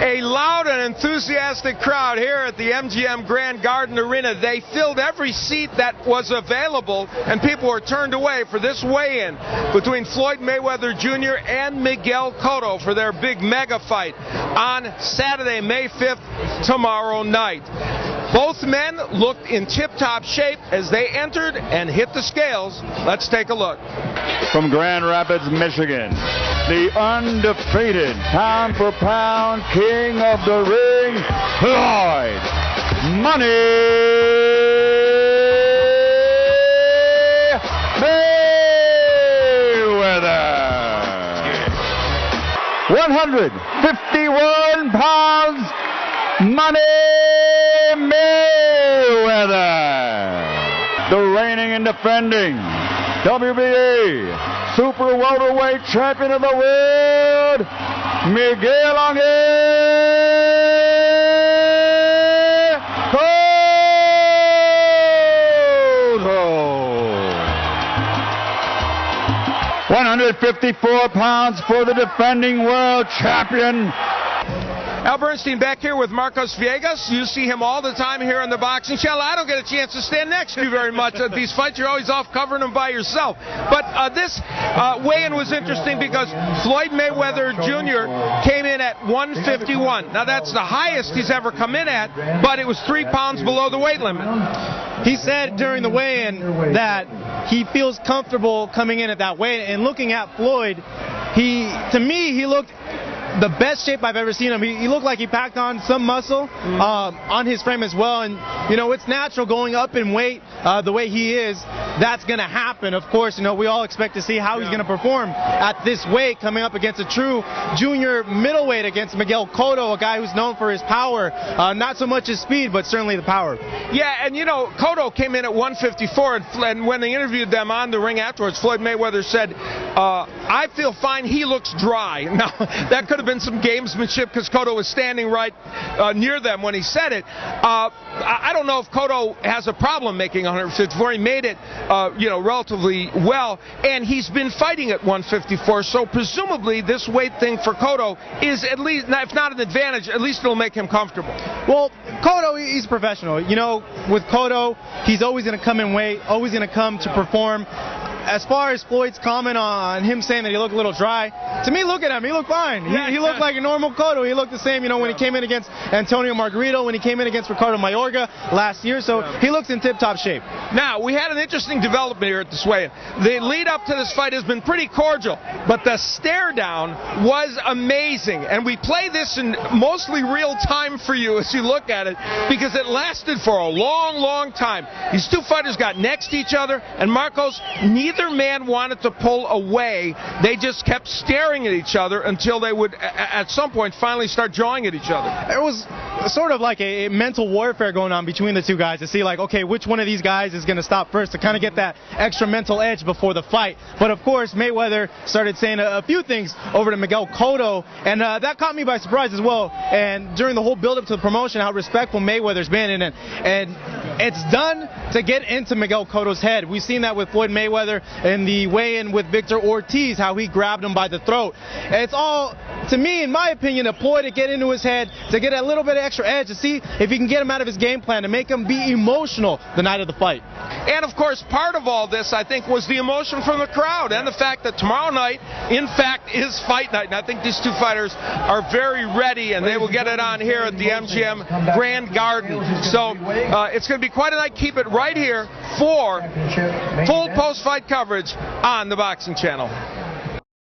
A loud and enthusiastic crowd here at the MGM Grand Garden Arena. They filled every seat that was available, and people were turned away for this weigh-in between Floyd Mayweather Jr. and Miguel Cotto for their big mega fight on Saturday, May 5th, tomorrow night. Both men looked in tip-top shape as they entered and hit the scales. Let's take a look. From Grand Rapids, Michigan, the undefeated pound-for-pound king of the ring, Floyd Money Mayweather. 151 pounds, Money Mayweather. The reigning and defending WBA Super Welterweight Champion of the World, Miguel Cotto. 154 pounds for the defending world champion. Al Bernstein back here with Marcos Viegas. You see him all the time here on the Boxing Channel. I don't get a chance to stand next to you very much at these fights. You're always off covering them by yourself. But this weigh-in was interesting because Floyd Mayweather Jr. came in at 151. Now that's the highest he's ever come in at, but it was 3 pounds below the weight limit. He said during the weigh-in that he feels comfortable coming in at that weight. And looking at Floyd, to me, he looked the best shape I've ever seen him. He looked like he packed on some muscle on his frame as well. And, you know, it's natural going up in weight the way he is. That's going to happen. Of course, you know, we all expect to see how he's going to perform at this weight, coming up against a true junior middleweight against Miguel Cotto, a guy who's known for his power. Not so much his speed, but certainly the power. Yeah, and, you know, Cotto came in at 154, and when they interviewed them on the ring afterwards, Floyd Mayweather said, I feel fine, he looks dry. Now, that could have been some gamesmanship because Cotto was standing right near them when he said it. I don't know if Cotto has a problem making 154. He made it, you know, relatively well, and he's been fighting at 154. So presumably this weight thing for Cotto is at least, if not an advantage, at least it'll make him comfortable. Well, Cotto, he's a professional. You know, with Cotto, he's always going to come in weight, always going to come to perform. As far as Floyd's comment on him saying that he looked a little dry, to me, look at him. He looked fine. He looked like a normal Cotto. He looked the same, you know, when he came in against Antonio Margarito, when he came in against Ricardo Mayorga last year. So he looks in tip-top shape. Now, we had an interesting development here at this weigh-in. The lead up to this fight has been pretty cordial, but the stare-down was amazing. And we play this in mostly real time for you as you look at it, because it lasted for a long, long time. These two fighters got next to each other, and Marcos, neither man wanted to pull away. They just kept staring at each other until they would, at some point, finally start jawing at each other. It was sort of like a mental warfare going on between the two guys to see, like, okay, which one of these guys is going to stop first, to kind of get that extra mental edge before the fight. But of course, Mayweather started saying a few things over to Miguel Cotto, and that caught me by surprise as well. And during the whole build-up to the promotion, how respectful Mayweather's been, and it's done to get into Miguel Cotto's head. We've seen that with Floyd Mayweather in the weigh-in with Victor Ortiz, how he grabbed him by the throat. And it's all, to me, in my opinion, a ploy to get into his head, to get a little bit of extra edge, to see if he can get him out of his game plan, to make him be emotional the night of the fight. And of course, part of all this, I think, was the emotion from the crowd and the fact that tomorrow night, in fact, is fight night. And I think these two fighters are very ready, and they will get it on here at the MGM Grand Garden. So it's going to be quite a night. Keep it right here for full post-fight coverage on the Boxing Channel.